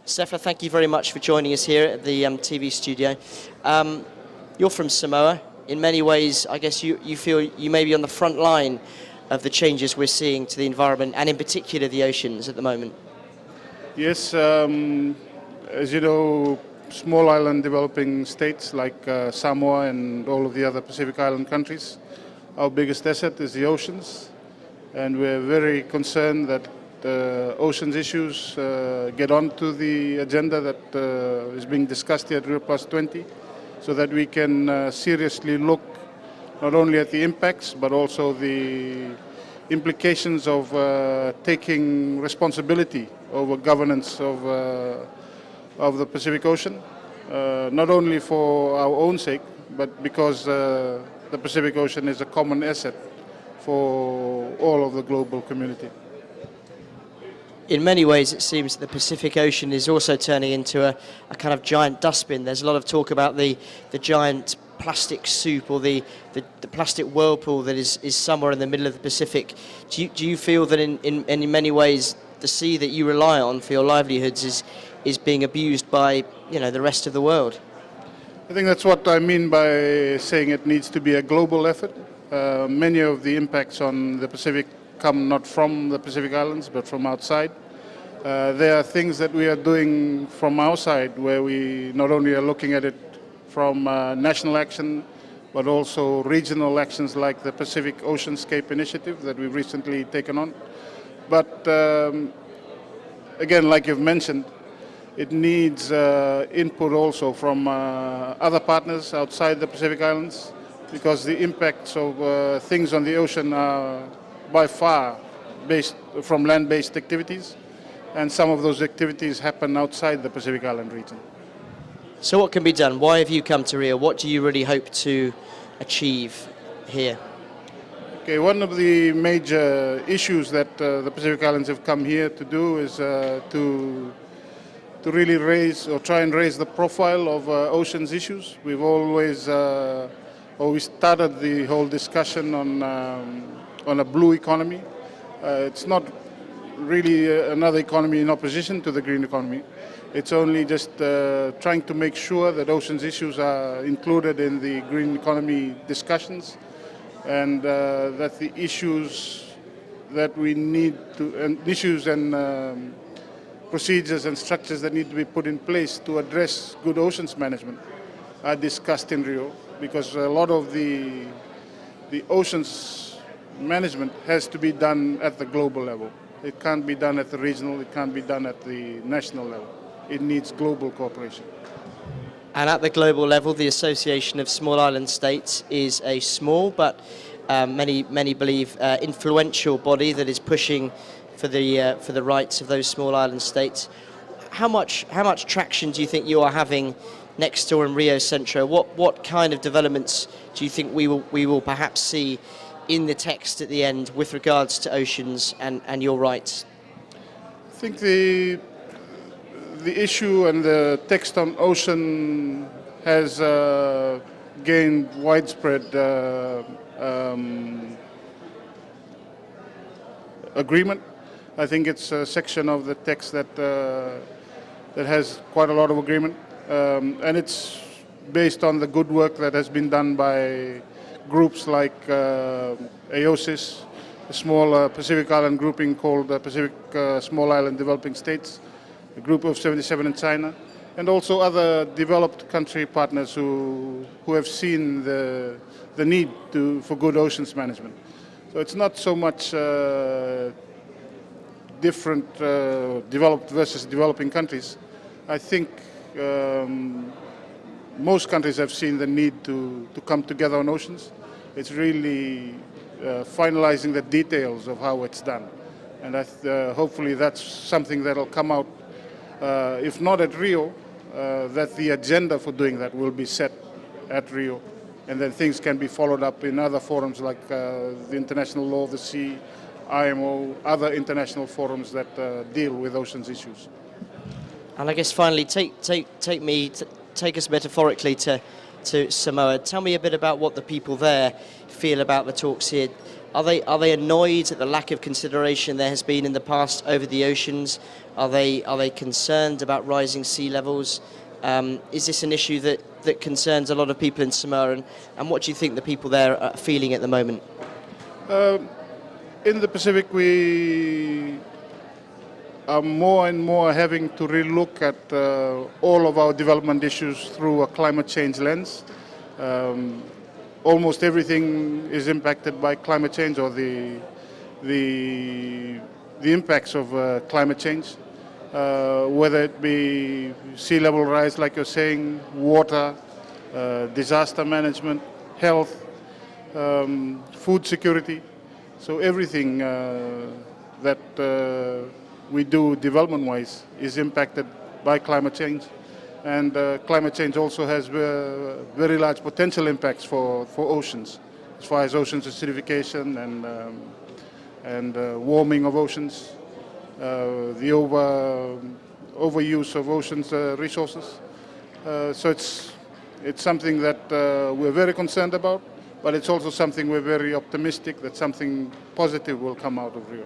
Sefa, thank you very much for joining us here at the TV studio. You're from Samoa. In many ways, I guess you feel you may be on the front line of the changes we're seeing to the environment and in particular the oceans at the moment. Yes, as you know, small island developing states like Samoa and all of the other Pacific Island countries, our biggest asset is the oceans, and we're very concerned that oceans issues get onto the agenda that is being discussed here at Rio+20, so that we can seriously look not only at the impacts but also the implications of taking responsibility over governance of the Pacific Ocean, not only for our own sake, but because the Pacific Ocean is a common asset for all of the global community. In many ways, it seems the Pacific Ocean is also turning into a kind of giant dustbin. There's a lot of talk about the giant plastic soup or the plastic whirlpool that is somewhere in the middle of the Pacific. Do you feel that in many ways the sea that you rely on for your livelihoods is being abused by the rest of the world? I think that's what I mean by saying it needs to be a global effort. Many of the impacts on the Pacific come not from the Pacific Islands but from outside. There are things that we are doing from our side where we not only are looking at it from national action but also regional actions like the Pacific Oceanscape Initiative that we've recently taken on. But again, like you've mentioned, it needs input also from other partners outside the Pacific Islands, because the impacts of things on the ocean are by far based from land-based activities, and some of those activities happen outside the Pacific Island region. So what can be done? Why have you come to Rio? What do you really hope to achieve here? Okay, one of the major issues that the Pacific Islands have come here to do is to really raise or try and raise the profile of oceans issues. We've always started the whole discussion on a blue economy. It's not really another economy in opposition to the green economy. It's only just trying to make sure that oceans issues are included in the green economy discussions, and that the issues that we need to, and issues and procedures and structures that need to be put in place to address good oceans management are discussed in Rio, because a lot of the oceans management has to be done at the global level. It can't be done at the regional, it can't be done at the national level. It needs global cooperation. And at the global level, the Association of Small Island States is a small but many believe influential body that is pushing for the rights of those small island states. How much traction do you think you are having next door in Rio Centro? What kind of developments do you think we will perhaps see in the text at the end with regards to oceans and your rights? I think the issue and the text on ocean has gained widespread agreement. I think it's a section of the text that has quite a lot of agreement, and it's based on the good work that has been done by groups like AOSIS, a small Pacific Island grouping called Pacific Small Island Developing States, a group of 77 in China, and also other developed country partners who have seen the need for good oceans management. So it's not so much different developed versus developing countries. I think most countries have seen the need to come together on oceans. It's really finalizing the details of how it's done. And hopefully that's something that will come out, if not at Rio, that the agenda for doing that will be set at Rio. And then things can be followed up in other forums like the International Law of the Sea, IMO, other international forums that deal with oceans issues. And I guess finally, take us metaphorically to Samoa. Tell me a bit about what the people there feel about the talks here. Are they annoyed at the lack of consideration there has been in the past over the oceans? Are they concerned about rising sea levels? Is this an issue that concerns a lot of people in Samoa, and what do you think the people there are feeling at the moment? In the Pacific, we are more and more having to relook at all of our development issues through a climate change lens. Almost everything is impacted by climate change, or the impacts of climate change, whether it be sea level rise, like you're saying, water, disaster management, health, food security. So everything that we do development-wise is impacted by climate change. And climate change also has very large potential impacts for oceans, as far as oceans acidification and warming of oceans, the overuse of oceans resources. So it's something that we're very concerned about, but it's also something we're very optimistic that something positive will come out of Rio.